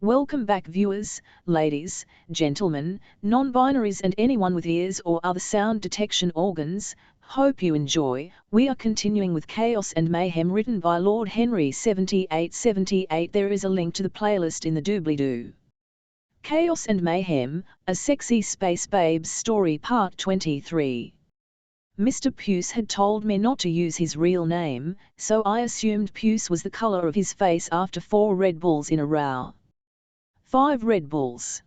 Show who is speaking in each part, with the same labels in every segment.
Speaker 1: Welcome back viewers, ladies, gentlemen, non-binaries and anyone with ears or other sound detection organs. Hope you enjoy. We are continuing with Chaos and Mayhem written by Lord Henry 7878. There is a link to the playlist in the doobly-doo. Chaos and Mayhem, a sexy space babes story part 23. Mr. Puce had told me not to use his real name, so I assumed Puce was the color of his face after 4 Red Bulls in a row. 5 Red Bulls.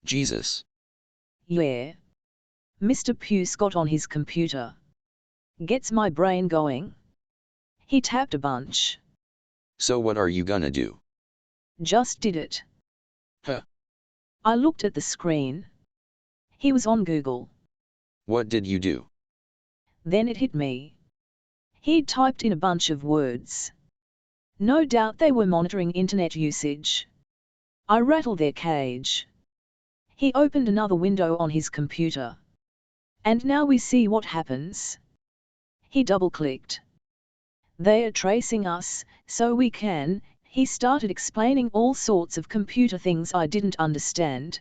Speaker 2: Jesus.
Speaker 1: Yeah. Mr. Puce got on his computer. Gets my brain going. He tapped a bunch.
Speaker 2: So what are you gonna do?
Speaker 1: Just did it.
Speaker 2: Huh.
Speaker 1: I looked at the screen. He was on Google.
Speaker 2: What did you do?
Speaker 1: Then it hit me. He'd typed in a bunch of words. No doubt they were monitoring internet usage. I rattled their cage. He opened another window on his computer. And now we see what happens. He double-clicked. They are tracing us, so we can. He started explaining all sorts of computer things I didn't understand.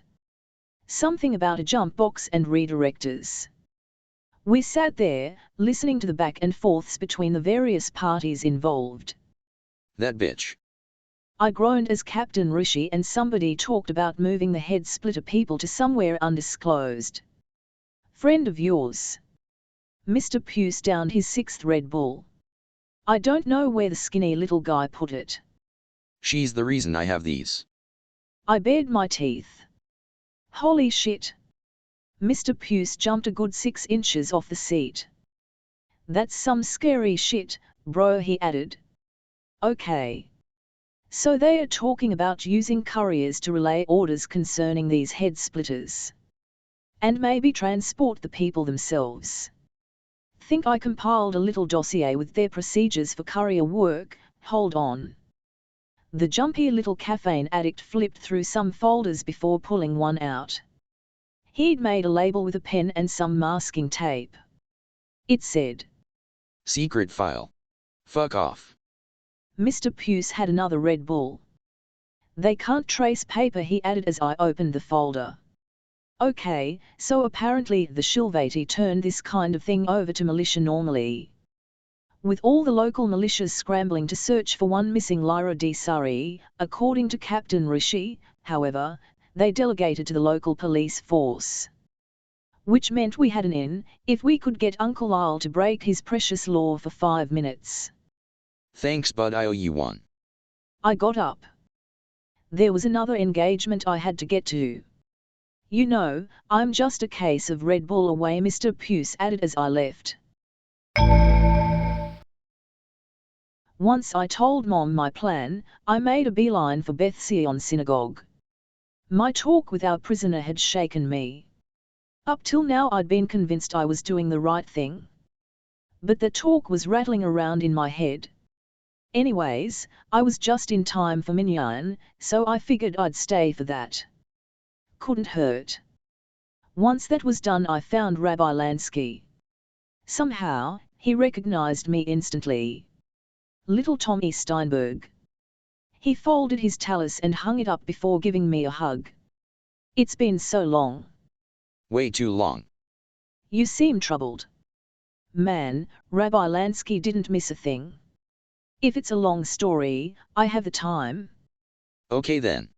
Speaker 1: Something about a jump box and redirectors. We sat there, listening to the back and forths between the various parties involved.
Speaker 2: That bitch.
Speaker 1: I groaned as Captain Rishi and somebody talked about moving the head splitter people to somewhere undisclosed. Friend of yours. Mr. Puce downed his 6th Red Bull. I don't know where the skinny little guy put it.
Speaker 2: She's the reason I have these.
Speaker 1: I bared my teeth. Holy shit. Mr. Puce jumped a good 6 inches off the seat. That's some scary shit, bro, he added. Okay. So they are talking about using couriers to relay orders concerning these head splitters. And maybe transport the people themselves. Think I compiled a little dossier with their procedures for courier work. Hold on. The jumpy little caffeine addict flipped through some folders before pulling one out. He'd made a label with a pen and some masking tape. It said,
Speaker 2: Secret file. Fuck off.
Speaker 1: Mr. Puce had another Red Bull. They can't trace paper, he added as I opened the folder. Okay, so apparently the Shilvati turned this kind of thing over to militia normally. With all the local militias scrambling to search for one missing Lyra D. Surrey, according to Captain Rishi, however, they delegated to the local police force. Which meant we had an in, if we could get Uncle Lyle to break his precious law for 5 minutes.
Speaker 2: Thanks, bud, I owe you one.
Speaker 1: I got up. There was another engagement I had to get to. You know, I'm just a case of Red Bull away, Mr. Puce added as I left. Once I told Mom my plan, I made a beeline for Beth Sion Synagogue. My talk with our prisoner had shaken me. Up till now I'd been convinced I was doing the right thing. But the talk was rattling around in my head. Anyways, I was just in time for Minyan, so I figured I'd stay for that. Couldn't hurt. Once that was done I found Rabbi Lansky. Somehow, he recognized me instantly. Little Tommy Steinberg. He folded his tallis and hung it up before giving me a hug. It's been so long.
Speaker 2: Way too long.
Speaker 1: You seem troubled. Man, Rabbi Lansky didn't miss a thing. If it's a long story, I have the time.
Speaker 2: Okay then.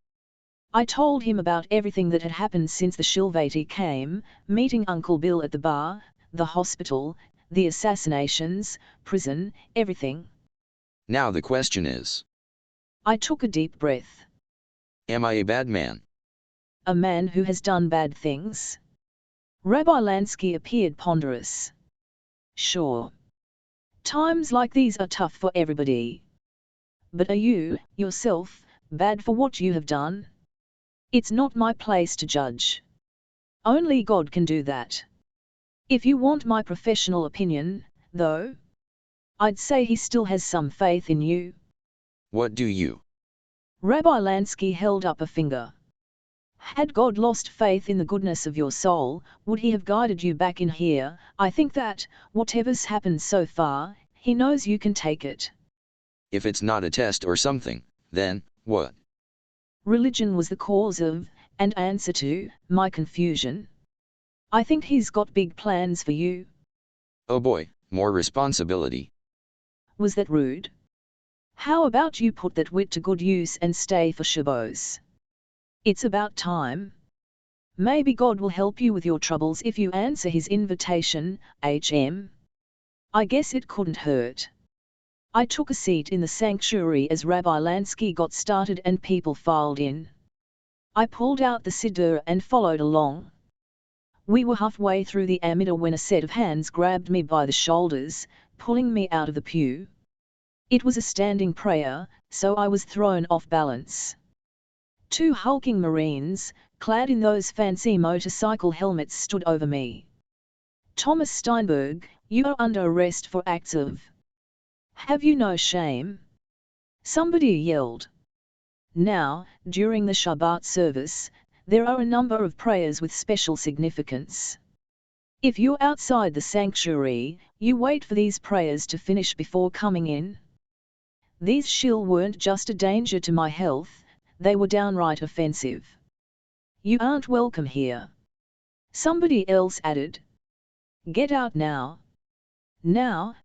Speaker 1: I told him about everything that had happened since the Shilvati came, meeting Uncle Bill at the bar, the hospital, the assassinations, prison, everything.
Speaker 2: Now the question is.
Speaker 1: I took a deep breath.
Speaker 2: Am I a bad man?
Speaker 1: A man who has done bad things? Rabbi Lansky appeared ponderous. Sure. Times like these are tough for everybody. But are you, yourself, bad for what you have done? It's not my place to judge. Only God can do that. If you want my professional opinion, though, I'd say he still has some faith in you.
Speaker 2: What do you?
Speaker 1: Rabbi Lansky held up a finger. Had God lost faith in the goodness of your soul, would he have guided you back in here? I think that, whatever's happened so far, he knows you can take it.
Speaker 2: If it's not a test or something, then, what?
Speaker 1: Religion was the cause of, and answer to, my confusion. I think he's got big plans for you.
Speaker 2: Oh boy, more responsibility.
Speaker 1: Was that rude? How about you put that wit to good use and stay for Shabbos? It's about time. Maybe God will help you with your troubles if you answer his invitation, HM. I guess it couldn't hurt. I took a seat in the sanctuary as Rabbi Lansky got started and people filed in. I pulled out the siddur and followed along. We were halfway through the Amidah when a set of hands grabbed me by the shoulders, pulling me out of the pew. It was a standing prayer, so I was thrown off balance. Two hulking Marines, clad in those fancy motorcycle helmets, stood over me. Thomas Steinberg, you are under arrest for acts of. Have you no shame? Somebody yelled. Now, during the Shabbat service, there are a number of prayers with special significance. If you're outside the sanctuary, you wait for these prayers to finish before coming in. These shill weren't just a danger to my health, they were downright offensive. You aren't welcome here. Somebody else added. Get out now. Now.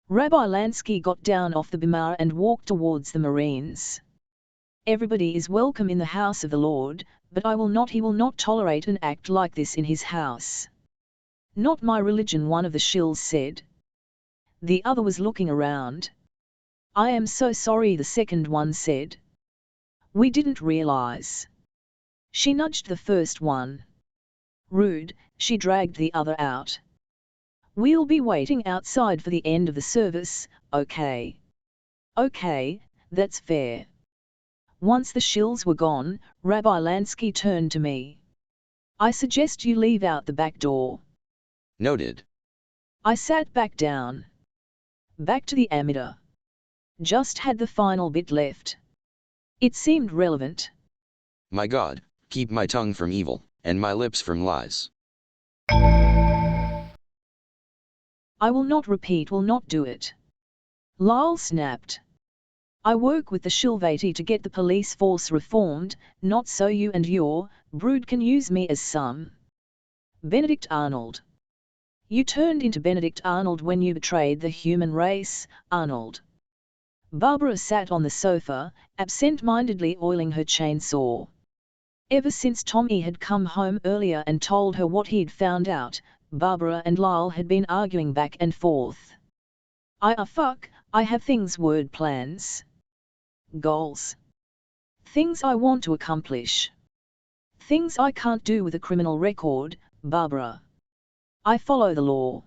Speaker 1: Rabbi Lansky got down off the bimah and walked towards the Marines. Everybody is welcome in the house of the Lord, but he will not tolerate an act like this in his house. Not my religion, one of the shills said. The other was looking around. I am so sorry, the second one said. We didn't realize. She nudged the first one. Rude, she dragged the other out. We'll be waiting outside for the end of the service, okay? Okay, that's fair. Once the shills were gone, Rabbi Lansky turned to me. I suggest you leave out the back door.
Speaker 2: Noted.
Speaker 1: I sat back down. Back to the Amidah. Just had the final bit left. It seemed relevant.
Speaker 2: My God, keep my tongue from evil, and my lips from lies.
Speaker 1: I will not repeat, will not do it. Lyle snapped. I work with the Shilvati to get the police force reformed, not so you and your brood can use me as some. Benedict Arnold. You turned into Benedict Arnold when you betrayed the human race, Arnold. Barbara sat on the sofa, absent-mindedly oiling her chainsaw. Ever since Tommy had come home earlier and told her what he'd found out, Barbara and Lyle had been arguing back and forth. I have things, word plans. Goals. Things I want to accomplish. Things I can't do with a criminal record, Barbara. I follow the law.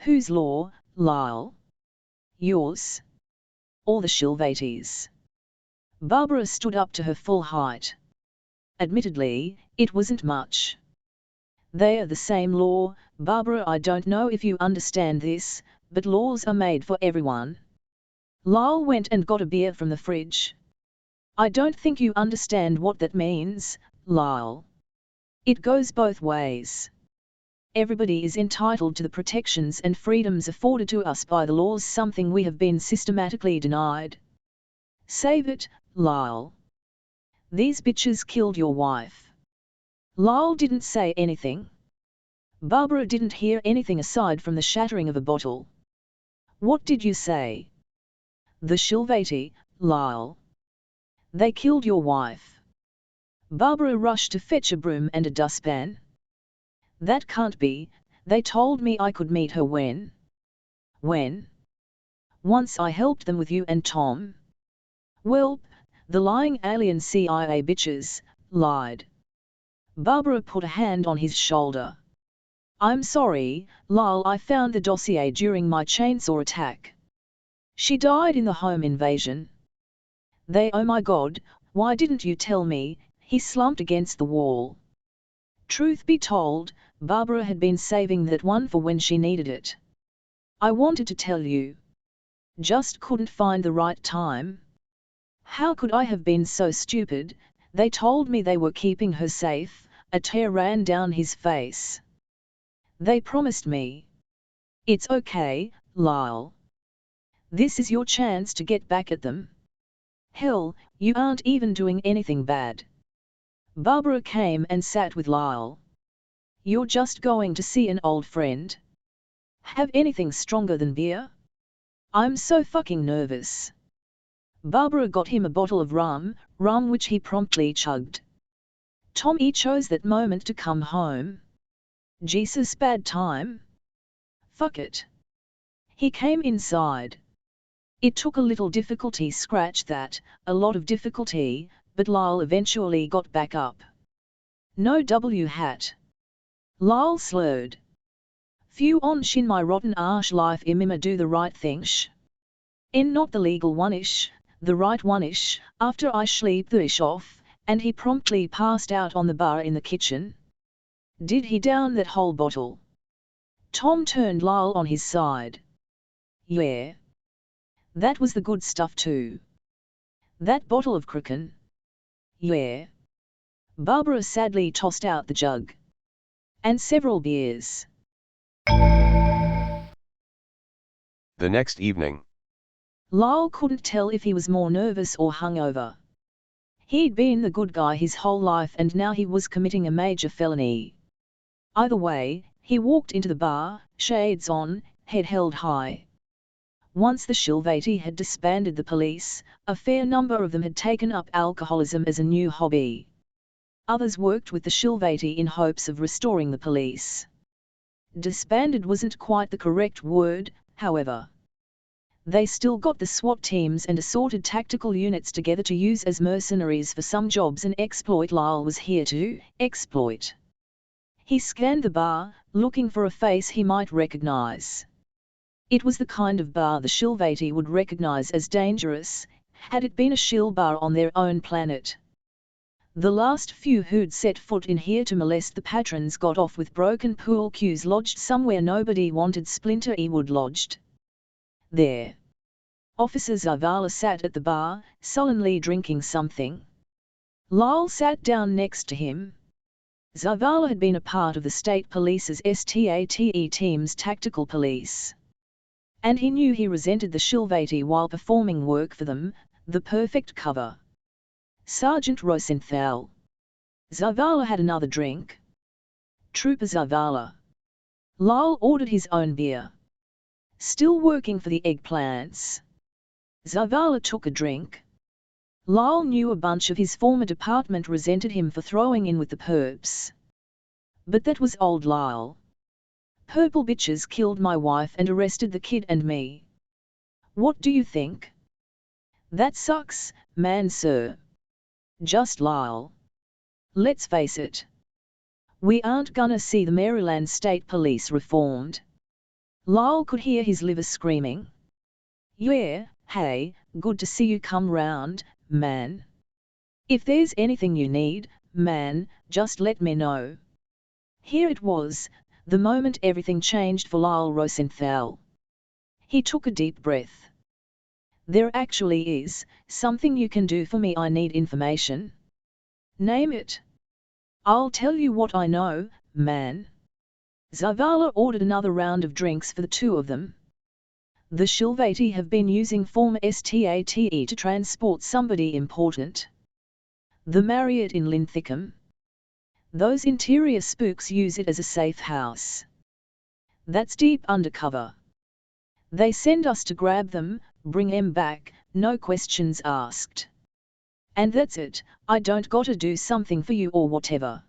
Speaker 1: Whose law, Lyle? Yours? Or the Shilvati's? Barbara stood up to her full height. Admittedly, it wasn't much. They are the same law, Barbara. I don't know if you understand this, but laws are made for everyone. Lyle went and got a beer from the fridge. I don't think you understand what that means, Lyle. It goes both ways. Everybody is entitled to the protections and freedoms afforded to us by the laws, something we have been systematically denied. Save it, Lyle. These bitches killed your wife. Lyle didn't say anything. Barbara didn't hear anything aside from the shattering of a bottle. What did you say? The Shilvati, Lyle. They killed your wife. Barbara rushed to fetch a broom and a dustpan. That can't be, they told me I could meet her when? When? Once I helped them with you and Tom. Well, the lying alien CIA bitches lied. Barbara put a hand on his shoulder. I'm sorry, Lyle, I found the dossier during my chainsaw attack. She died in the home invasion. Oh my God, why didn't you tell me? He slumped against the wall. Truth be told, Barbara had been saving that one for when she needed it. I wanted to tell you. Just couldn't find the right time. How could I have been so stupid? They told me they were keeping her safe. A tear ran down his face. They promised me. It's okay, Lyle. This is your chance to get back at them. Hell, you aren't even doing anything bad. Barbara came and sat with Lyle. You're just going to see an old friend? Have anything stronger than beer? I'm so fucking nervous. Barbara got him a bottle of rum which he promptly chugged. Tommy chose that moment to come home. Jesus, bad time. Fuck it. He came inside. It took a little difficulty, scratch that, a lot of difficulty, but Lyle eventually got back up. No hat. Lyle slurred. Few on shin my rotten arsh life imima do the right thing sh. In not the legal one-ish, the right one-ish, after I sleep the ish off, and he promptly passed out on the bar in the kitchen. Did he down that whole bottle? Tom turned Lyle on his side. Yeah. That was the good stuff too. That bottle of Kraken? Yeah. Barbara sadly tossed out the jug. And several beers.
Speaker 3: The next evening.
Speaker 1: Lyle couldn't tell if he was more nervous or hungover. He'd been the good guy his whole life and now he was committing a major felony. Either way, he walked into the bar, shades on, head held high. Once the Shilvati had disbanded the police, a fair number of them had taken up alcoholism as a new hobby. Others worked with the Shilvati in hopes of restoring the police. Disbanded wasn't quite the correct word, however. They still got the SWAT teams and assorted tactical units together to use as mercenaries for some jobs and exploit Lyle was here to exploit. He scanned the bar, looking for a face he might recognize. It was the kind of bar the Shilvati would recognize as dangerous, had it been a shill bar on their own planet. The last few who'd set foot in here to molest the patrons got off with broken pool cues lodged somewhere nobody wanted Splinter Ewood lodged. There. Officer Zavala sat at the bar, sullenly drinking something. Lyle sat down next to him. Zavala had been a part of the state police's STATE team's tactical police. And he knew he resented the Shilvati while performing work for them, the perfect cover. Sergeant Rosenthal. Zavala had another drink. Trooper Zavala. Lyle ordered his own beer. Still working for the eggplants. Zavala took a drink. Lyle knew a bunch of his former department resented him for throwing in with the perps. But that was old Lyle. Purple bitches killed my wife and arrested the kid and me. What do you think? That sucks, man, sir. Just Lyle. Let's face it. We aren't gonna see the Maryland State Police reformed. Lyle could hear his liver screaming. Yeah, hey, good to see you come round, man. If there's anything you need, man, just let me know. Here it was, the moment everything changed for Lyle Rosenthal. He took a deep breath. There actually is something you can do for me. I need information. Name it. I'll tell you what I know, man. Zavala ordered another round of drinks for the two of them. The Shilvati have been using former STATE to transport somebody important. The Marriott in Linthicum. Those interior spooks use it as a safe house. That's deep undercover. They send us to grab them, bring them back, no questions asked. And that's it, I don't gotta do something for you or whatever.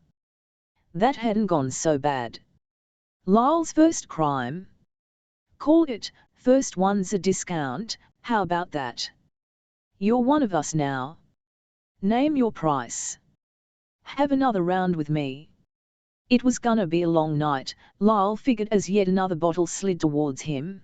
Speaker 1: That hadn't gone so bad. Lyle's first crime. Call it, first one's a discount, how about that? You're one of us now. Name your price. Have another round with me. It was gonna be a long night, Lyle figured as yet another bottle slid towards him.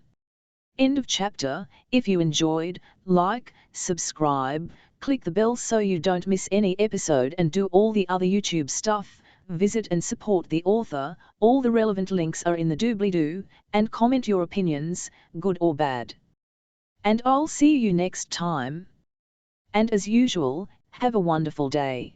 Speaker 1: End of chapter. If you enjoyed, like, subscribe, click the bell so you don't miss any episode and do all the other YouTube stuff, visit and support the author, all the relevant links are in the doobly-doo, and comment your opinions, good or bad. And I'll see you next time. And as usual, have a wonderful day.